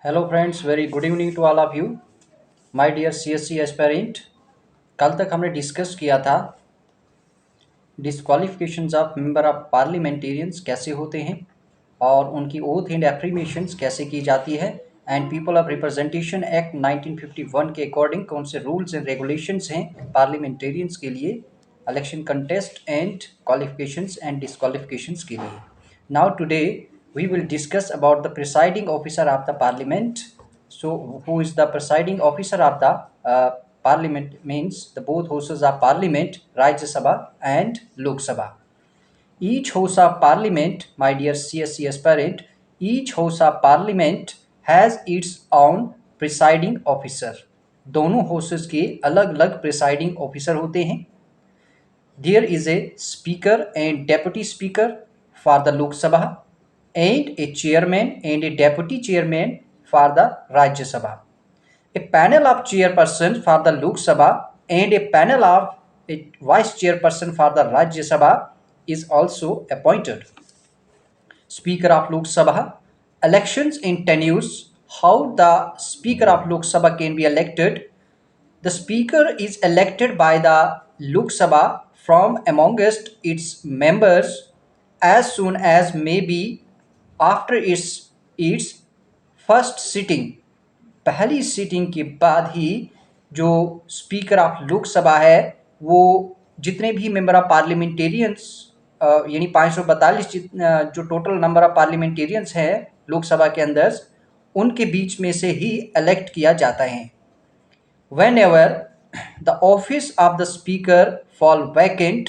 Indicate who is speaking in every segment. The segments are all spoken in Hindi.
Speaker 1: Hello friends, very good evening to all of you my dear CSC aspirant. कल तक हमने डिस्कस किया था disqualifications of member of parliamentarians कैसे होते हैं और उनकी ओथ एंड एफर्मेशंस कैसे की जाती है and people of representation act 1951 के अकॉर्डिंग कौन से रूल्स एंड रेगुलेशंस हैं पार्लियामेंटेरियंस के लिए election contest and qualifications and disqualifications के लिए। Now today we will discuss about the presiding officer of the parliament. So who is the presiding officer of the parliament means the both houses of parliament, Rajya Sabha and Lok Sabha. Each house of parliament, my dear CSC aspirant, each house of parliament has its own presiding officer. दोनों हाउसेस के अलग अलग प्रिसाइडिंग ऑफिसर होते हैं। There is a speaker and deputy speaker for the Lok Sabha and a chairman and a deputy chairman for the Rajya Sabha. A panel of chairperson for the Lok Sabha and a panel of a vice chairperson for the Rajya Sabha is also appointed. Speaker of Lok Sabha, elections in tenures, how the Speaker of Lok Sabha can be elected. The Speaker is elected by the Lok Sabha from amongst its members as soon as may be after its first sitting. पहली सीटिंग के बाद ही जो स्पीकर ऑफ लोकसभा है वो जितने भी मेंबर ऑफ पार्लियामेंटेरियंस यानी 542 जो टोटल नंबर ऑफ पार्लियामेंटेरियंस हैं लोकसभा के अंदर उनके बीच में से ही इलेक्ट किया जाता है। Whenever the office of the speaker fall vacant,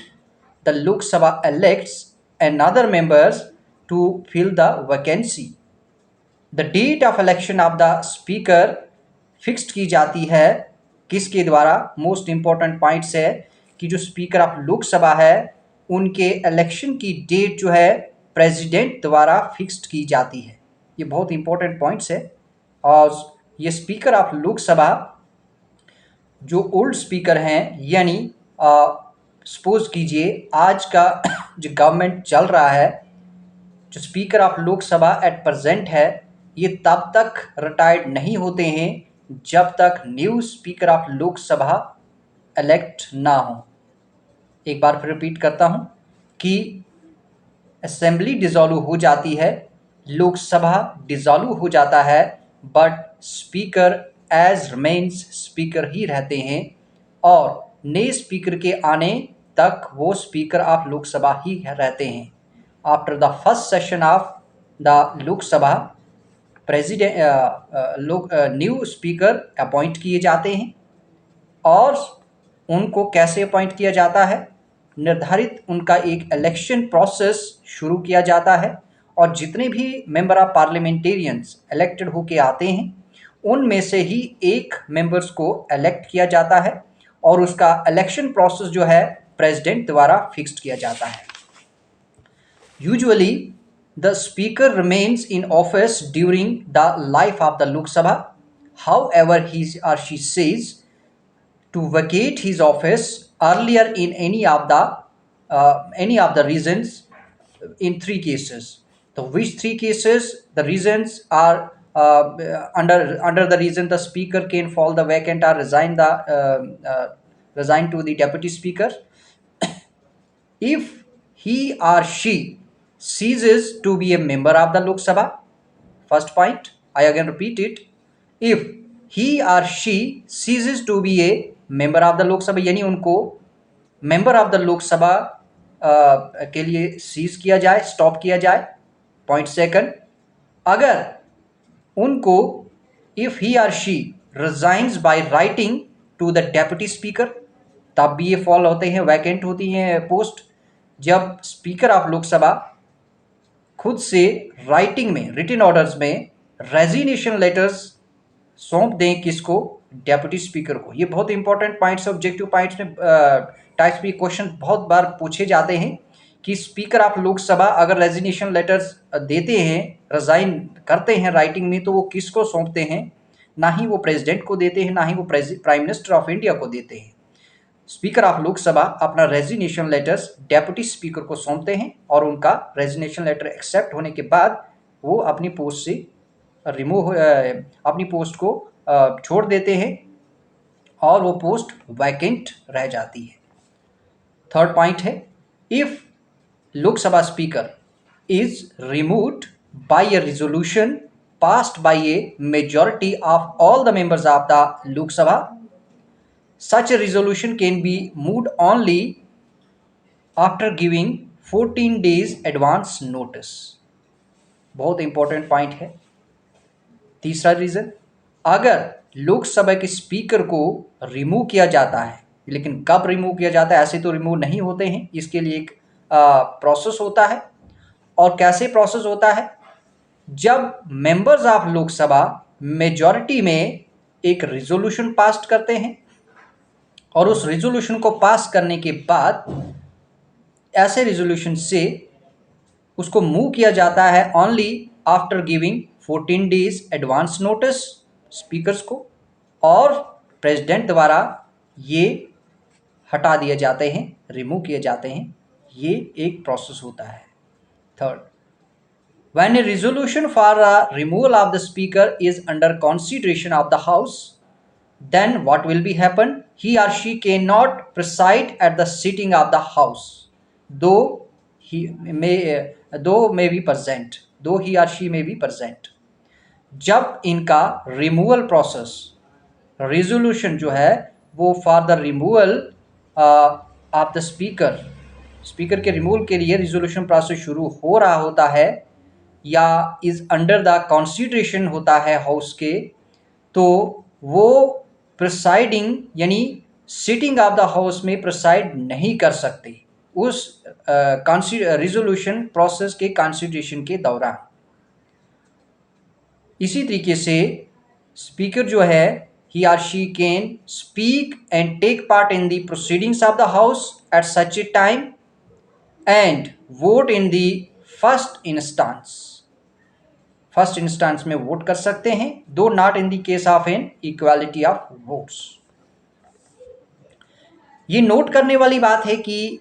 Speaker 1: the Lok Sabha elects another members to fill the vacancy. The date of election of the speaker fixed की जाती है किसके द्वारा? मोस्ट इंपॉर्टेंट पॉइंट्स है कि जो स्पीकर ऑफ लोकसभा है उनके इलेक्शन की डेट जो है प्रेसिडेंट द्वारा फिक्स्ड की जाती है। ये बहुत इंपॉर्टेंट पॉइंट्स है। और ये स्पीकर ऑफ लोकसभा जो ओल्ड स्पीकर हैं यानी सपोज कीजिए आज का जो गवर्नमेंट चल रहा है, जो speaker of Lok Sabha at present है, ये तब तक रिटायर्ड नहीं होते हैं जब तक new speaker of Lok Sabha elect ना हो। एक बार फिर रिपीट करता हूं कि असेंबली डिसॉल्व हो जाती है, लोकसभा डिसॉल्व हो जाता है, but speaker as remains speaker ही रहते हैं और नए स्पीकर के आने तक वो स्पीकर ऑफ लोकसभा ही रहते हैं। After the first session of the Lok Sabha president new speaker appoint किए जाते हैं और उनको कैसे अपॉइंट किया जाता है? निर्धारित उनका एक इलेक्शन प्रोसेस शुरू किया जाता है और जितने भी मेंबर ऑफ पार्लियामेंटेरियंस इलेक्टेड होके आते हैं उनमें से ही एक मेंबर्स को इलेक्ट किया जाता है और उसका इलेक्शन प्रोसेस जो है प्रेसिडेंट द्वारा फिक्स्ड किया जाता है। Usually the speaker remains in office during the life of the Lok Sabha, however he और she says to vacate his office earlier in any of the reasons in three cases. So which three cases? The reasons are under the reason the speaker can fall the vacant or resign to the deputy speaker. If he or she ceases to be a member of the Lok Sabha. First point, I again repeat it. If he or she ceases to be a member of the Lok Sabha यानी उनको member of the लोक सभा के लिए सीज किया जाए, स्टॉप किया जाए। पॉइंट सेकंड, अगर उनको if he or she resigns by writing to the deputy speaker, तब भी ये फॉल होते हैं, वैकेंट होती हैं पोस्ट। जब स्पीकर ऑफ लोकसभा खुद से राइटिंग में, रिटन ऑर्डर्स में रेजिग्नेशन लेटर्स सौंप दें किसको? डेप्यूटी स्पीकर को। ये बहुत इंपॉर्टेंट पॉइंट्स, ऑब्जेक्टिव पॉइंट्स में टाइप्स में क्वेश्चन बहुत बार पूछे जाते हैं कि स्पीकर ऑफ लोकसभा अगर रेजिग्नेशन लेटर्स देते हैं, रिजाइन करते हैं राइटिंग में, तो वो किसको सौंपते हैं? ना ही वो प्रेसिडेंट को देते हैं, ना ही वो प्राइम मिनिस्टर ऑफ इंडिया को देते हैं। स्पीकर ऑफ लोकसभा अपना रेजिग्नेशन लेटर्स डेप्यूटी स्पीकर को सौंपते हैं और उनका रेजिग्नेशन लेटर एक्सेप्ट होने के बाद वो अपनी पोस्ट से अपनी पोस्ट को छोड़ देते हैं और वो पोस्ट वैकेंट रह जाती है। थर्ड पॉइंट है, if Lok Sabha speaker is removed by a resolution passed by a majority of all the members of the Lok Sabha, such a resolution can be moved only after giving 14 days advance notice। बहुत इंपॉर्टेंट पॉइंट है। तीसरा रीजन, अगर लोकसभा के स्पीकर को रिमूव किया जाता है, लेकिन कब रिमूव किया जाता है, ऐसे तो रिमूव नहीं होते हैं, इसके लिए एक प्रोसेस होता है। और कैसे प्रोसेस होता है, जब मेंबर्स ऑफ लोकसभा मेजॉरिटी में एक रिजोल्यूशन पास करते हैं और उस रिजोल्यूशन को पास करने के बाद ऐसे रिजोल्यूशन से उसको मूव किया जाता है only after giving 14 days advance notice speakers को, और प्रेसिडेंट द्वारा ये हटा दिए जाते हैं, रिमूव किए जाते हैं। ये एक प्रोसेस होता है। Third, when a resolution for a removal of the speaker is under consideration of the house, then what will be happen, he or she cannot preside at the sitting of the house, though he may be present, though he or she may be present। जब इनका रिमूवल प्रोसेस, रिजोल्यूशन जो है वो for the removal of the speaker के रिमूवल के लिए रिजोल्यूशन प्रोसेस शुरू हो रहा होता है या इज अंडर द कंसीडरेशन होता है हाउस के, तो वो प्रिसाइडिंग यानी सिटिंग ऑफ द हाउस में प्रिसाइड नहीं कर सकते उस रिजोल्यूशन प्रोसेस के कंसीडरेशन के दौरान। इसी तरीके से स्पीकर जो है, he or she can speak and take part in the proceedings of the house at such a time and vote in the first instance में वोट कर सकते हैं, दो not in the case of an equality of votes. ये नोट करने वाली बात है कि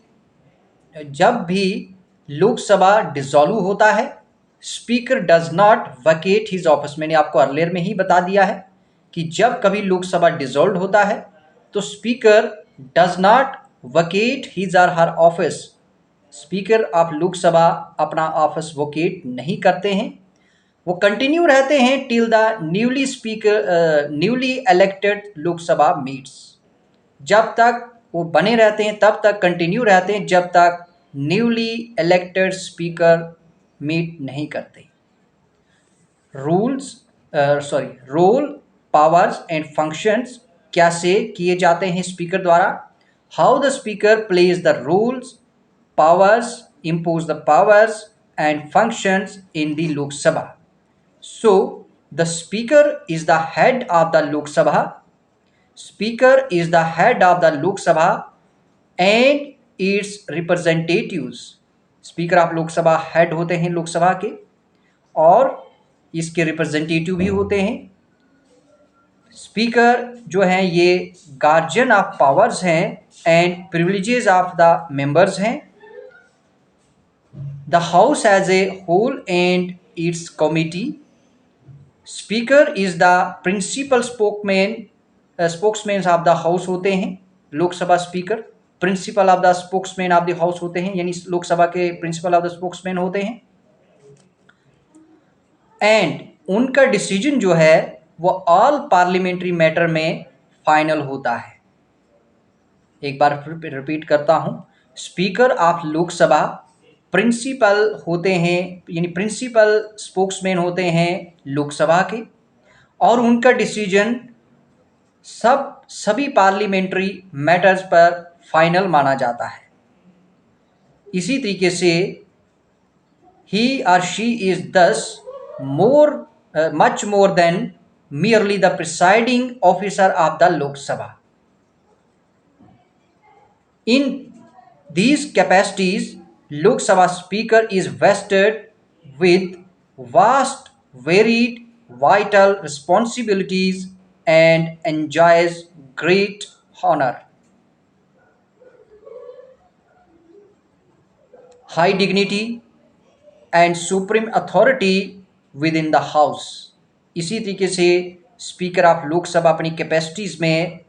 Speaker 1: जब भी लोकसभा डिसॉल्व होता है, speaker does not Venkat his office. मैंने आपको अर्लियर में ही बता दिया है कि जब कभी लोकसभा डिसॉल्व होता है तो speaker does not Venkat his और हर ऑफिस। स्पीकर ऑफ लोकसभा अपना ऑफिस वैकेट नहीं करते हैं, वो कंटिन्यू रहते हैं till the newly elected Lok Sabha meets. जब तक वो बने रहते हैं तब तक कंटिन्यू रहते हैं जब तक न्यूली इलेक्टेड स्पीकर मीट नहीं करते। रोल, पावर्स एंड फंक्शंस कैसे किए जाते हैं स्पीकर द्वारा, how the speaker plays the rules, powers, impose the powers and functions in the Lok Sabha। So the speaker is the head of the Lok Sabha, speaker is the head of the Lok Sabha and its representatives। Speaker of Lok Sabha head होते हैं लोकसभा के और इसके रिप्रेजेंटेटिव भी होते हैं। स्पीकर जो हैं ये गार्जियन ऑफ पावर्स हैं and privileges of the members हैं। The house as a whole and its committee, speaker is the principal spokesman of the house होते हैं। Lok Sabha speaker principal of the spokesman of the house होते हैं, यानी लोकसभा के प्रिंसिपल ऑफ द स्पोक्समैन होते हैं। एंड उनका डिसीजन जो है वो ऑल पार्लियामेंट्री मैटर में फाइनल होता है। एक बार रिपीट करता हूं, स्पीकर ऑफ लोकसभा प्रिंसिपल होते हैं, यानी प्रिंसिपल स्पोक्समैन होते हैं लोकसभा के, और उनका डिसीजन सभी पार्लियामेंट्री मैटर्स पर फाइनल माना जाता है। इसी तरीके से he or she is thus much more than merely the presiding officer of the Lok Sabha। In these capacities, Lok Sabha Speaker is vested with vast, varied, vital responsibilities and enjoys great honor, high dignity and supreme authority within the house। इसी तरीके से स्पीकर ऑफ लोकसभा अपनी कैपेसिटीज़ में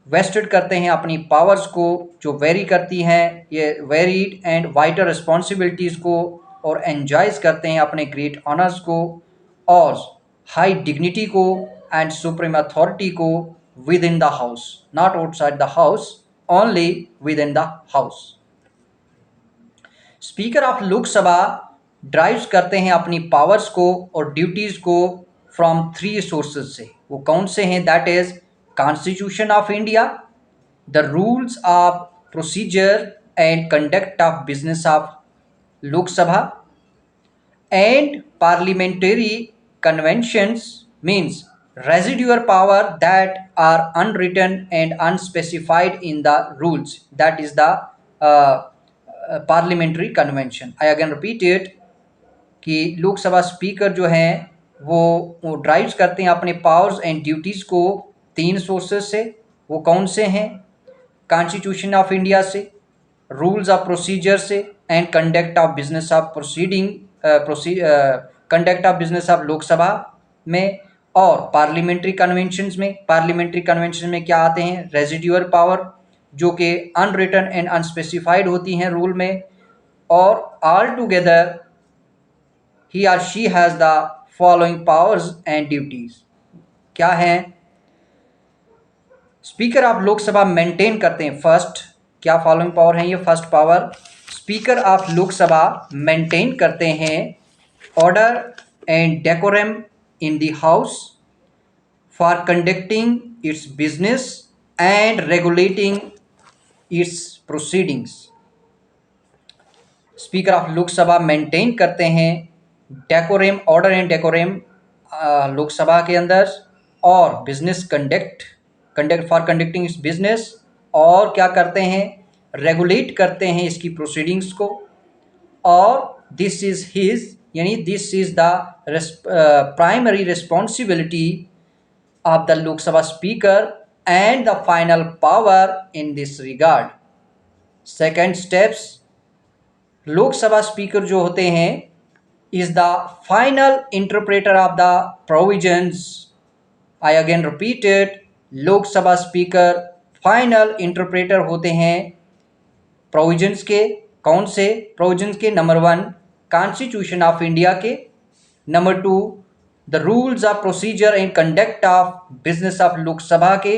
Speaker 1: वेस्टेड करते हैं अपनी पावर्स को, जो वेरी करती हैं, ये वेरीड एंड वाइटर रिस्पॉन्सिबिलिटीज़ को, और एन्जॉयज़ करते हैं अपने ग्रेट ऑनर्स को और हाई डिग्निटी को एंड सुप्रीम अथॉरिटी को with in the house, not outside the house, only with in the house. Speaker of Lok Sabha drives करते हैं अपनी पावर्स को और ड्यूटीज़ को फ्रॉम 3 सोर्सेज से। वो कौन से हैं? That is constitution of India, the rules of procedure and conduct of business of Lok Sabha, and parliamentary conventions means residual power that are unwritten and unspecified in the rules, that is the parliamentary convention। I again repeat it कि लोकसभा स्पीकर जो हैं वो ड्राइव्स करते हैं अपने पावर्स एंड ड्यूटीज़ को 3 सोर्सेज से। वो कौन से हैं? कॉन्स्टिट्यूशन ऑफ इंडिया से, रूल्स ऑफ प्रोसीजर से and conduct of business of proceeding, conduct of business of Lok Sabha में और पार्लियामेंट्री कन्वेंशंस में। पार्लियामेंट्री कन्वेंशन में क्या आते हैं? रेजिडुअल पावर, जो कि अनरिटन एंड अनस्पेसिफाइड होती हैं रूल में, और ऑल टुगेदर ही और she has the following powers and duties. क्या हैं? स्पीकर ऑफ लोकसभा मेंटेन करते हैं, फर्स्ट क्या फॉलोइंग पावर है? ये first power, speaker of Lok Sabha maintain करते हैं order and decorum in the house for conducting it's business and regulating it's proceedings. Speaker of Lok Sabha maintain करते हैं decorum, order and decorum Lok Sabha के अंदर, और business conduct for conducting it's business, और क्या करते हैं? रेगुलेट करते हैं इसकी प्रोसीडिंग्स को। और दिस इज़ हिज, यानी this is the primary responsibility of the Lok Sabha speaker and the final power in this regard. Second steps, Lok Sabha speaker जो होते हैं is the final interpreter of the provisions. I again repeated, Lok Sabha speaker final interpreter होते हैं प्रोविजंस के। कौन से प्रोविजंस के? नंबर 1 कॉन्स्टिट्यूशन ऑफ इंडिया के, number 2 the rules of procedure and conduct of business of Lok Sabha के,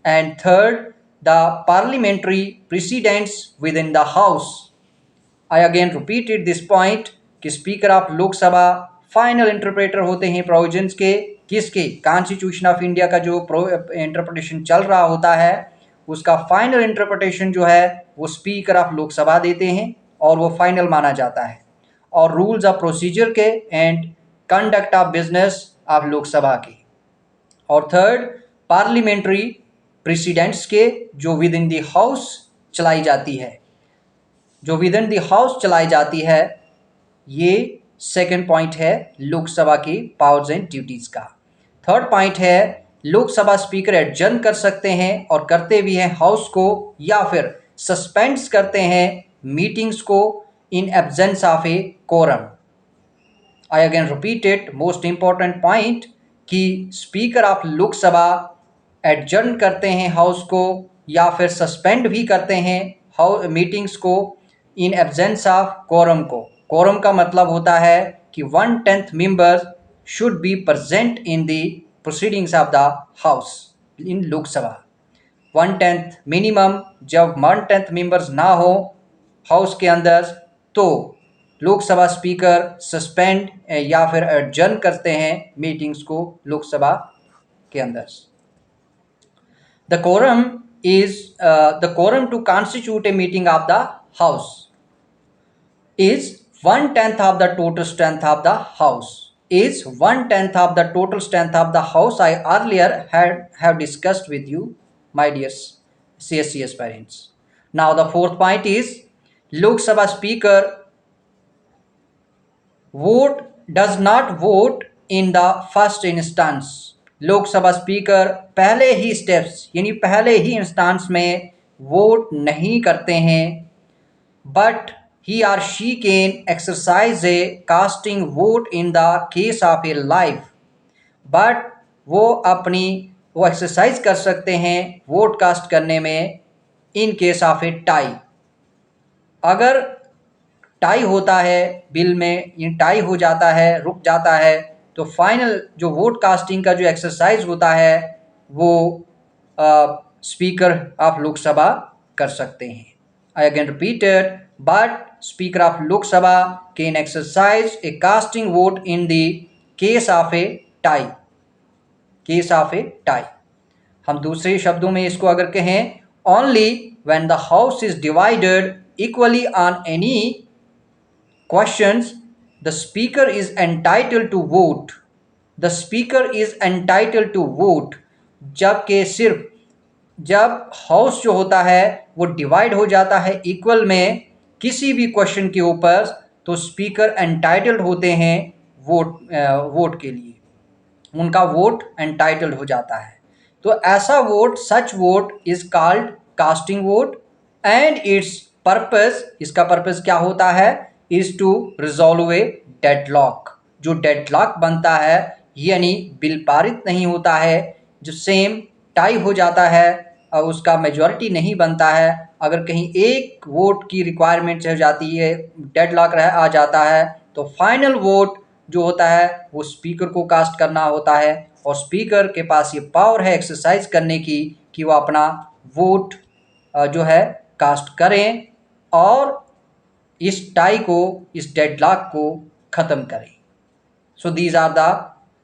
Speaker 1: and third the parliamentary precedents within the house. I again repeated this point कि speaker of Lok Sabha final interpreter होते हैं प्रोविजंस के। किसके? कॉन्स्टिट्यूशन ऑफ इंडिया का जो इंटरप्रिटेशन चल रहा होता है उसका फाइनल इंटरप्रिटेशन जो है वो स्पीकर ऑफ लोकसभा देते हैं और वो फाइनल माना जाता है। और रूल्स ऑफ प्रोसीजर के and conduct of business of Lok Sabha के। और थर्ड पार्लियामेंट्री प्रेसिडेंट्स के, जो विद इन द हाउस चलाई जाती है, जो विद इन द हाउस चलाई जाती है। ये सेकंड पॉइंट है लोकसभा की पावर्स एंड ड्यूटीज़ का। थर्ड पॉइंट है लोकसभा स्पीकर एडजर्न कर सकते हैं और करते भी हैं हाउस को, या फिर सस्पेंड्स करते हैं मीटिंग्स को in absence of a quorum. I again repeated most important point कि स्पीकर ऑफ लोकसभा एडजर्न करते हैं हाउस को या फिर सस्पेंड भी करते हैं मीटिंग्स को इन एब्सेंस ऑफ कोरम को। कोरम का मतलब होता है कि 1/10 members should be present in the proceedings of the house in Lok Sabha. 1/10 minimum, जब 1/10 मेंबर्स ना हो हाउस के अंदर तो लोकसभा स्पीकर सस्पेंड या फिर एडजर्न करते हैं मीटिंग्स को लोकसभा के अंदर। The quorum is the quorum to constitute a meeting of the house is 1/10 of the total strength of the house. Is 1/10 of the total strength of the house. I earlier have discussed with you, my dear CSC aspirants. Now the fourth point is Lok Sabha Speaker does not vote in the first instance. Lok Sabha speaker पहले ही स्टेप्स यानी पहले ही इंस्टांस में वोट नहीं करते हैं, but he or she can exercise a casting vote in the case of a life but वो एक्सरसाइज कर सकते हैं वोट कास्ट करने में in case of a tie. अगर टाई होता है बिल में, ये टाई हो जाता है, रुक जाता है, तो फाइनल जो वोट कास्टिंग का जो एक्सरसाइज होता है वो स्पीकर ऑफ लोकसभा कर सकते हैं। आई again repeated, but speaker of Lok Sabha can exercise a casting vote in the case of a tie, case of a tie. हम दूसरे शब्दों में इसको अगर कहें, only when the house is divided equally on any questions, the speaker is entitled to vote. The speaker is entitled to vote. जबकि सिर्फ जब हाउस जो होता है वो डिवाइड हो जाता है इक्वल में किसी भी क्वेश्चन के ऊपर, तो स्पीकर एंटाइटल्ड होते हैं वोट के लिए, उनका वोट एंटाइटल्ड हो जाता है। तो ऐसा vote, such vote is called casting vote and its purpose, इसका पर्पस क्या होता है, is to resolve a deadlock. जो डेडलॉक बनता है यानी बिल पारित नहीं होता है, जो सेम टाई हो जाता है और उसका मेजॉरिटी नहीं बनता है, अगर कहीं एक वोट की रिक्वायरमेंट हो जाती है, डेडलॉक आ जाता है, तो फाइनल वोट जो होता है वो स्पीकर को कास्ट करना होता है। और स्पीकर के पास ये पावर है एक्सरसाइज करने की कि वो अपना वोट जो है कास्ट करें और इस टाई को, इस डेडलॉक को ख़त्म करें। So these are the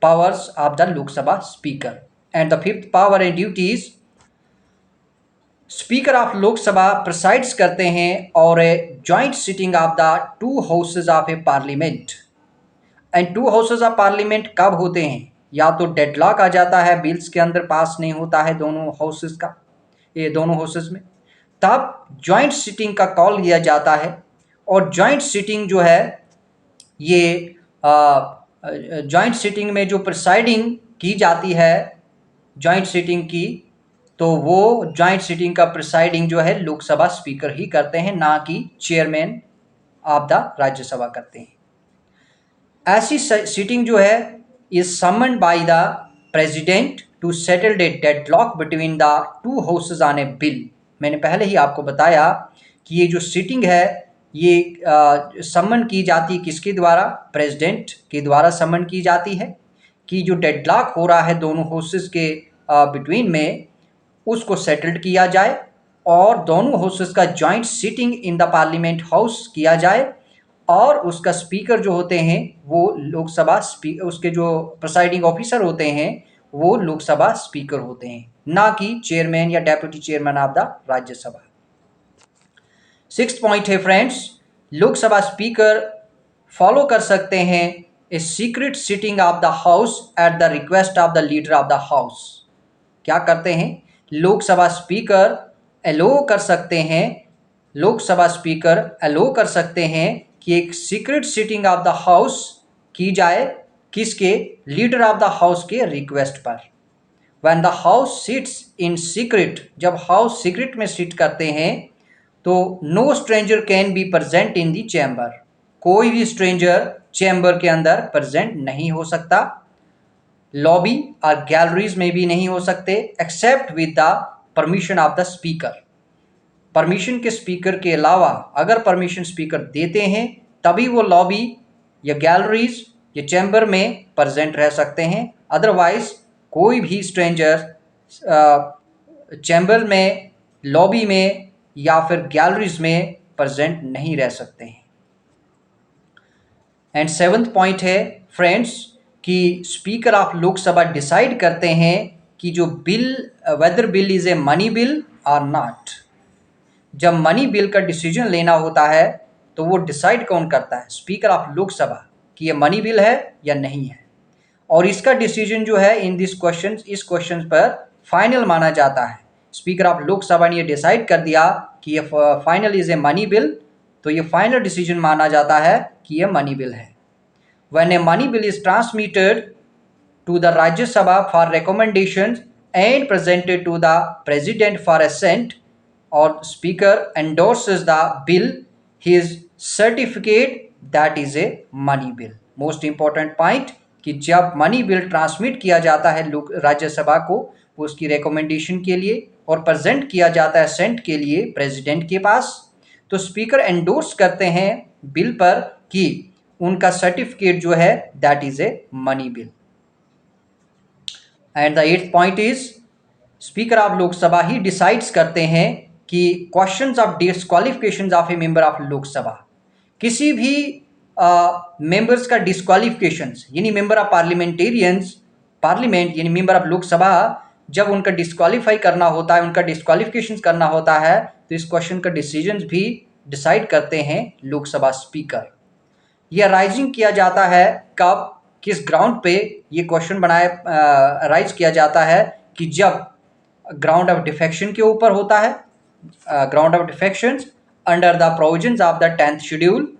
Speaker 1: powers of the Lok Sabha speaker. And the fifth power and duties, speaker of Lok Sabha presides करते हैं और a joint sitting of the two houses of a parliament. And two houses of parliament कब होते हैं, या तो डेडलॉक आ जाता है, बिल्स के अंदर पास नहीं होता है दोनों हाउसेज का, ये दोनों हाउसेज में, तब जॉइंट सिटिंग का कॉल लिया जाता है। और जॉइंट सिटिंग जो है ये जॉइंट सिटिंग में जो प्रिसाइडिंग की जाती है जॉइंट सिटिंग की, तो वो जॉइंट सिटिंग का प्रिसाइडिंग जो है लोकसभा स्पीकर ही करते हैं, ना कि चेयरमैन ऑफ द राज्यसभा करते हैं। ऐसी सिटिंग जो है is summoned by the president to settle a deadlock between the two houses on a bill. मैंने पहले ही आपको बताया कि ये जो सिटिंग है ये समन की जाती किसके द्वारा, प्रेसिडेंट के द्वारा समन की जाती है कि जो डेडलॉक हो रहा है दोनों हाउसेज के बिटवीन में उसको सेटल्ड किया जाए और दोनों हाउसेज का joint sitting in the parliament house किया जाए और उसका स्पीकर जो होते हैं वो लोकसभा स्पीकर, उसके जो प्रिसाइडिंग ऑफिसर होते हैं वो लोकसभा स्पीकर होते हैं, ना कि चेयरमैन या deputy chairman of the Rajya Sabha. Sixth point है फ्रेंड्स, लोकसभा स्पीकर फॉलो कर सकते हैं a secret sitting of the house at the request of the leader of the house. क्या करते हैं, लोकसभा स्पीकर अलो कर सकते हैं, लोकसभा स्पीकर अलो कर सकते हैं कि एक secret sitting of the house की जाए, किसके, लीडर ऑफ द हाउस के रिक्वेस्ट पर। When the house sits in secret, जब हाउस सीक्रेट में सिट करते हैं तो no stranger can be present in the chamber, कोई भी स्ट्रेंजर चैम्बर के अंदर प्रेजेंट नहीं हो सकता, लॉबी और गैलरीज में भी नहीं हो सकते, except with the permission of the speaker. Permission के स्पीकर के अलावा, अगर परमिशन स्पीकर देते हैं तभी वो लॉबी या गैलरीज या चैम्बर में प्रेजेंट रह सकते हैं, अदरवाइज कोई भी स्ट्रेंजर चैम्बर में, लॉबी में या फिर गैलरीज में प्रेजेंट नहीं रह सकते हैं। एंड सेवंथ पॉइंट है फ्रेंड्स कि स्पीकर ऑफ लोकसभा डिसाइड करते हैं कि जो bill, whether bill is a money bill और नॉट। जब मनी बिल का डिसीजन लेना होता है तो वो डिसाइड कौन करता है, स्पीकर ऑफ लोकसभा, कि ये मनी बिल है या नहीं है। और इसका डिसीजन जो है इन दिस क्वेश्चन, इस क्वेश्चन पर फाइनल माना जाता है। स्पीकर ऑफ लोकसभा ने ये डिसाइड कर दिया कि ये final is a money bill, तो ये फाइनल डिसीजन माना जाता है कि ये मनी बिल है। When a money bill is transmitted to the Rajya Sabha for recommendation and presented to the president for assent और speaker endorses the bill, his certificate that is a money bill. Most important point कि जब मनी बिल ट्रांसमिट किया जाता है राज्यसभा को उसकी रिकमेंडेशन के लिए और प्रेजेंट किया जाता है सेंट के लिए प्रेसिडेंट के पास, तो स्पीकर एंडोर्स करते हैं बिल पर कि उनका सर्टिफिकेट जो है that is a money bill. And the 8th point is speaker of Lok Sabha he decides करते हैं कि questions of disqualification of A member of Lok Sabha, किसी भी मेंबर्स का डिस्क्वालिफिकेशन यानी मेंबर ऑफ पार्लियामेंट यानी मेंबर ऑफ लोकसभा जब उनका डिस्क्वालीफाई करना होता है, उनका डिस्क्वालिफिकेशन करना होता है, तो इस क्वेश्चन का डिसीजन भी डिसाइड करते हैं लोकसभा स्पीकर। यह राइजिंग किया जाता है कब, किस ग्राउंड पे ये क्वेश्चन राइज किया जाता है कि जब ग्राउंड ऑफ डिफेक्शन के ऊपर होता है, ground of defection under the provisions of the 10th schedule.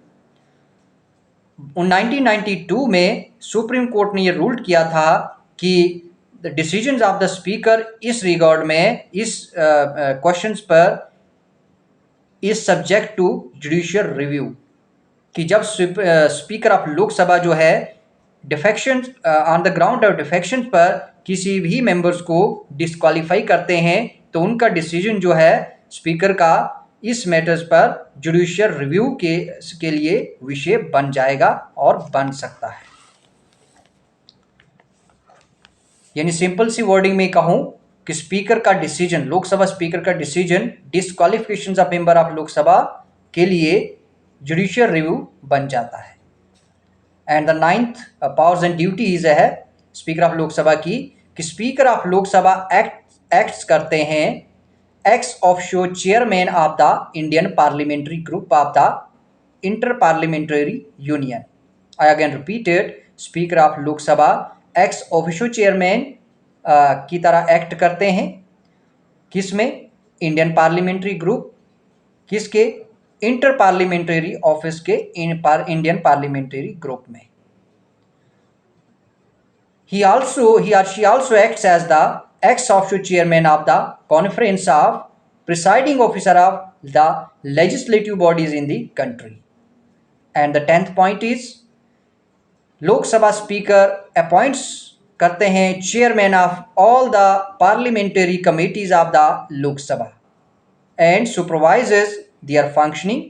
Speaker 1: 1992 में सुप्रीम कोर्ट ने ये रूल किया था कि the decisions of the speaker इस रिगार्ड में, इस क्वेश्चंस पर is subject to judicial review, कि जब स्पीकर ऑफ लोकसभा जो है defection on the ground of defection पर किसी भी मेंबर्स को डिस्क्वालीफाई करते हैं तो उनका डिसीजन जो है स्पीकर का इस मैटर्स पर जुडिशियल रिव्यू के लिए विषय बन जाएगा और बन सकता है। यानी सिंपल सी वर्डिंग में कहूं कि स्पीकर का डिसीजन, लोकसभा स्पीकर का decision disqualification of member of Lok Sabha के लिए जुडिशियल रिव्यू बन जाता है। And the 9th powers and duties है स्पीकर ऑफ लोकसभा की कि स्पीकर ऑफ लोकसभा एक्ट्स करते हैं ex officio chairman of the Indian parliamentary group of the inter parliamentary union. I again repeated, speaker of Lok Sabha ex officio chairman की तरह एक्ट करते हैं, किसमें? इंडियन पार्लियामेंट्री ग्रुप, किसके? इंटर पार्लियामेंट्री ऑफिस के इंडियन पार्लियामेंट्री ग्रुप में। he or she also acts as the ex officio chairman of the conference of presiding officer of the legislative bodies in the country. And the 10th point is Lok Sabha Speaker appoints करते हैं chairman of all the parliamentary committees of the Lok Sabha and supervises their functioning.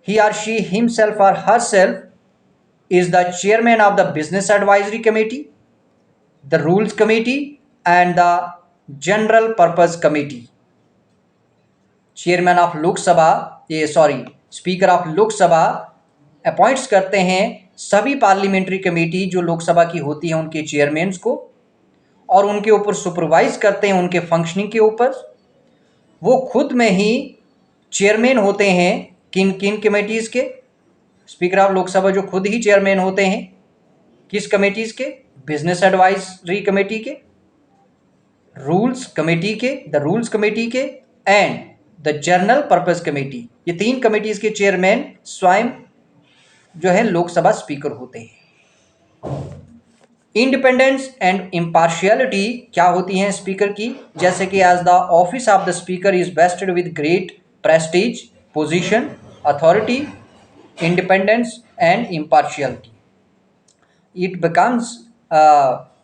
Speaker 1: He or she himself or herself is the chairman of the business advisory committee, the rules committee and the general purpose committee. Chairman of Lok Sabha speaker of Lok Sabha appoints करते हैं सभी पार्लियामेंट्री कमेटी जो लोकसभा की होती है उनके चेयरमैन्स को, और उनके ऊपर सुपरवाइज करते हैं उनके फंक्शनिंग के ऊपर। वो खुद में ही चेयरमैन होते हैं किन किन कमेटीज़ के? स्पीकर ऑफ लोकसभा जो खुद ही चेयरमैन होते हैं किस कमेटीज़ के? बिजनेस एडवाइजरी कमेटी के, रूल्स कमेटी के, द रूल्स कमेटी के and the general purpose committee. ये 3 कमेटीज़ के चेयरमैन स्वयं जो है लोकसभा स्पीकर होते हैं। इंडिपेंडेंस एंड इम्पार्शियलिटी क्या होती हैं स्पीकर की? जैसे कि as the office of the speaker is vested with great prestige, position, authority, independence and impartiality. It becomes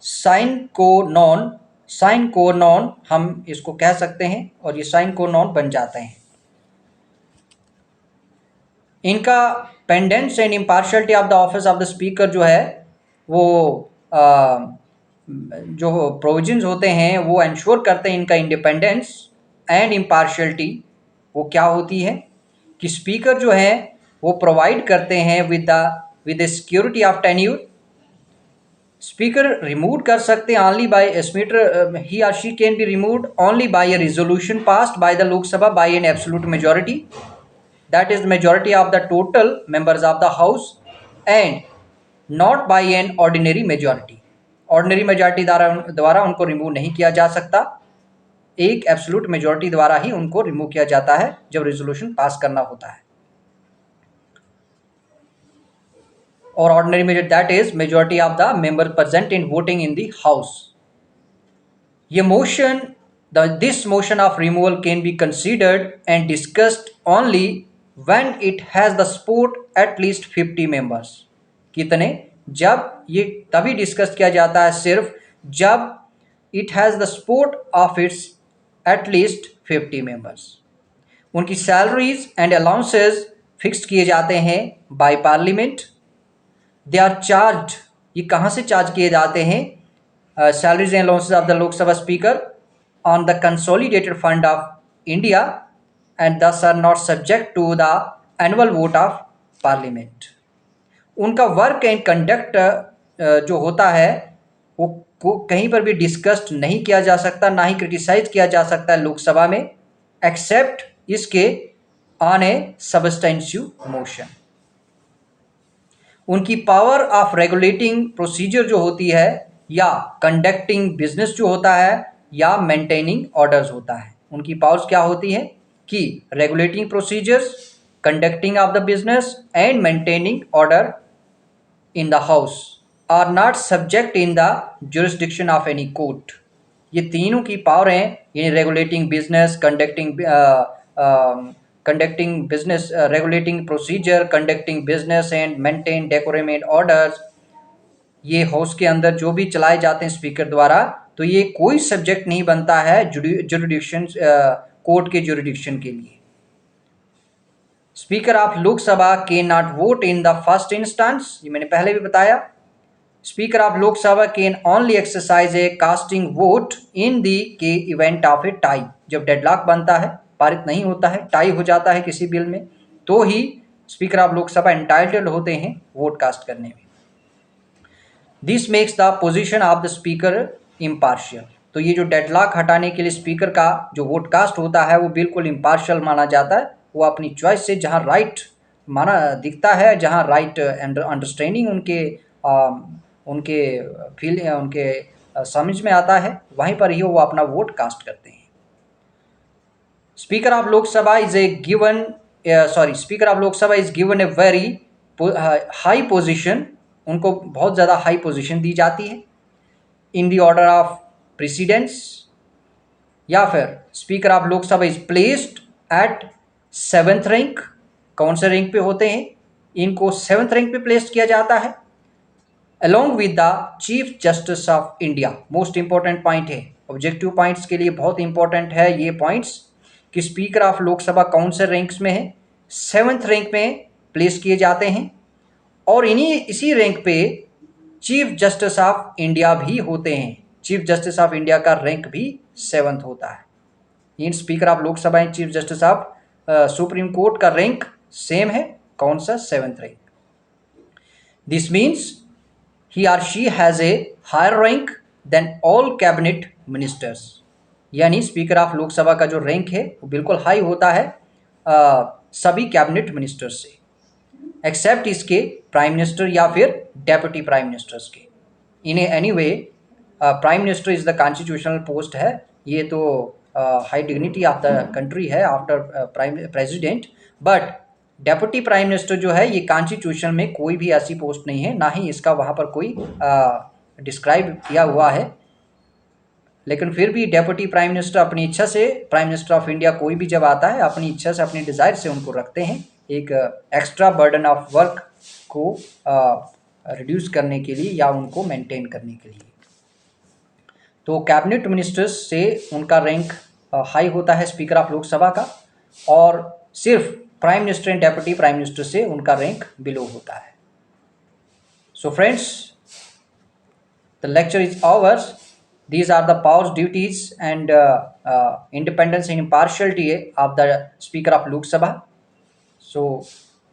Speaker 1: sine qua non हम इसको कह सकते हैं और ये sine qua non बन जाते हैं। इनका pendens and impartiality of the office of the speaker जो है वो जो प्रोविजंस होते हैं वो इंश्योर करते हैं इनका इंडिपेंडेंस एंड इम्पार्शियलिटी। वो क्या होती है कि स्पीकर जो है वो प्रोवाइड करते हैं with the security of tenure. Speaker remove कर सकते हैं ओनली बाय स्पीकर ही और she can be removed only by a resolution passed by the Lok Sabha by an absolute majority, that is majority of the total members of the house and not by an ordinary majority. Ordinary majority द्वारा उनको रिमूव नहीं किया जा सकता, एक एब्सोल्यूट मेजॉरिटी द्वारा ही उनको रिमूव किया जाता है जब रिजोल्यूशन पास करना होता है। और ordinary majority that is majority of the member present in voting in the house. ये motion this motion of removal can be considered and discussed only when it has the support at least 50 members. कितने? जब ये तभी डिस्कस किया जाता है सिर्फ जब it has the support of its at least 50 members. उनकी सैलरीज एंड अलाउंसेस फिक्स्ड किए जाते हैं by parliament. They are charge, ये कहाँ से चार्ज किए जाते हैं? Salaries and allowances of the Lok Sabha speaker on the consolidated fund of India and these are not subject to the annual vote of parliament. उनका वर्क एंड कंडक्ट जो होता है वो कहीं पर भी डिस्कस्ड नहीं किया जा सकता, ना ही क्रिटिसाइज किया जा सकता है लोकसभा में, एक्सेप्ट इसके ऑन ए सब्सटेंशिव मोशन। उनकी पावर ऑफ रेगुलेटिंग प्रोसीजर जो होती है या कंडक्टिंग बिजनेस जो होता है या मेंटेनिंग ऑर्डर्स होता है, उनकी पावर्स क्या होती है कि regulating procedures, conducting of the business and maintaining order in the house are not subject in the jurisdiction of any court। ये तीनों की पावर हैं, यानी regulating business, conducting business, regulating procedure, conducting business and maintain decorum and orders, ये हाउस के अंदर जो भी चलाए जाते हैं स्पीकर द्वारा, तो ये कोई सब्जेक्ट नहीं बनता है जुरिडिक्शन, कोर्ट के जुरिडिक्शन के लिए। Speaker of Lok Sabha can not vote in the first instance, ये मैंने पहले भी बताया। Speaker of Lok Sabha can only exercise a casting vote in the के इवेंट ऑफ ए टाई। जब डेडलॉक बनता है, पारित नहीं होता है, टाई हो जाता है किसी बिल में, तो ही स्पीकर ऑफ लोकसभा एंटाइटल्ड होते हैं वोट कास्ट करने में। This makes the position of the speaker impartial. तो ये जो डेडलॉक हटाने के लिए स्पीकर का जो वोट कास्ट होता है वो बिल्कुल इम्पार्शियल माना जाता है। वो अपनी चॉइस से जहाँ राइट माना दिखता है, जहाँ राइट अंडरस्टैंडिंग उनके फील उनके समझ में आता है, वहीं पर ही वो अपना वोट कास्ट करते हैं। Speaker of Lok Sabha is a given speaker of Lok Sabha is given a very high position. उनको बहुत ज़्यादा हाई पोजीशन दी जाती है in the order of precedence, या फिर speaker of Lok Sabha is placed at 7th rank. कौन से रैंक पे होते हैं? इनको 7th रैंक पे प्लेस किया जाता है along with the chief justice of India. Most important point है, ऑब्जेक्टिव पॉइंट्स के लिए बहुत इंपॉर्टेंट है ये पॉइंट्स कि स्पीकर ऑफ लोकसभा कौन से रैंक्स में है? 7th रैंक में प्लेस किए जाते हैं, और इसी रैंक पे चीफ जस्टिस ऑफ इंडिया भी होते हैं। चीफ जस्टिस ऑफ इंडिया का रैंक भी 7th होता है। In speaker of Lok Sabha and chief justice of supreme court का रैंक सेम है, कौन सा? 7th rank. This means he or she has a higher rank than all cabinet ministers. यानी स्पीकर ऑफ लोकसभा का जो रैंक है वो बिल्कुल हाई होता है सभी कैबिनेट मिनिस्टर्स से, एक्सेप्ट इसके प्राइम मिनिस्टर या फिर डेप्यूटी प्राइम मिनिस्टर्स के। In any way prime minister is the constitutional post है, ये तो high dignity of the country है after president, but deputy prime minister जो है ये कॉन्स्टिट्यूशन में कोई भी ऐसी पोस्ट नहीं है, ना ही इसका वहाँ पर कोई डिस्क्राइब किया हुआ है। लेकिन फिर भी डेप्यूटी प्राइम मिनिस्टर अपनी इच्छा से, प्राइम मिनिस्टर ऑफ इंडिया कोई भी जब आता है अपनी इच्छा से, अपनी डिज़ायर से उनको रखते हैं एक एक्स्ट्रा बर्डन ऑफ वर्क को रिड्यूस करने के लिए या उनको मेंटेन करने के लिए। तो कैबिनेट मिनिस्टर्स से उनका रैंक हाई होता है स्पीकर ऑफ लोकसभा का, और सिर्फ prime minister and deputy prime minister से उनका रैंक बिलो होता है। So friends, the lecture is over. These are the powers, duties and independence and impartiality of the Speaker of Lok Sabha. So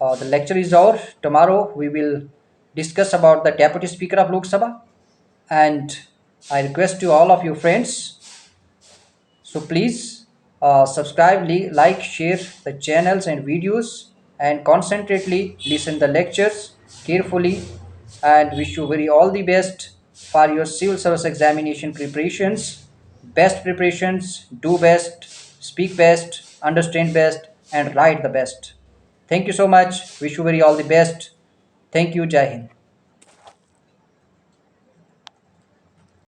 Speaker 1: the lecture is over. Tomorrow we will discuss about the Deputy Speaker of Lok Sabha, and I request to all of you friends, so please subscribe, like, share the channels and videos, and concentrately listen the lectures carefully, and wish you very all the best for your civil service examination preparations. Best preparations, do best, speak best, understand best, and write the best. Thank you so much. Wish you very all the best. Thank you. Jai Hind.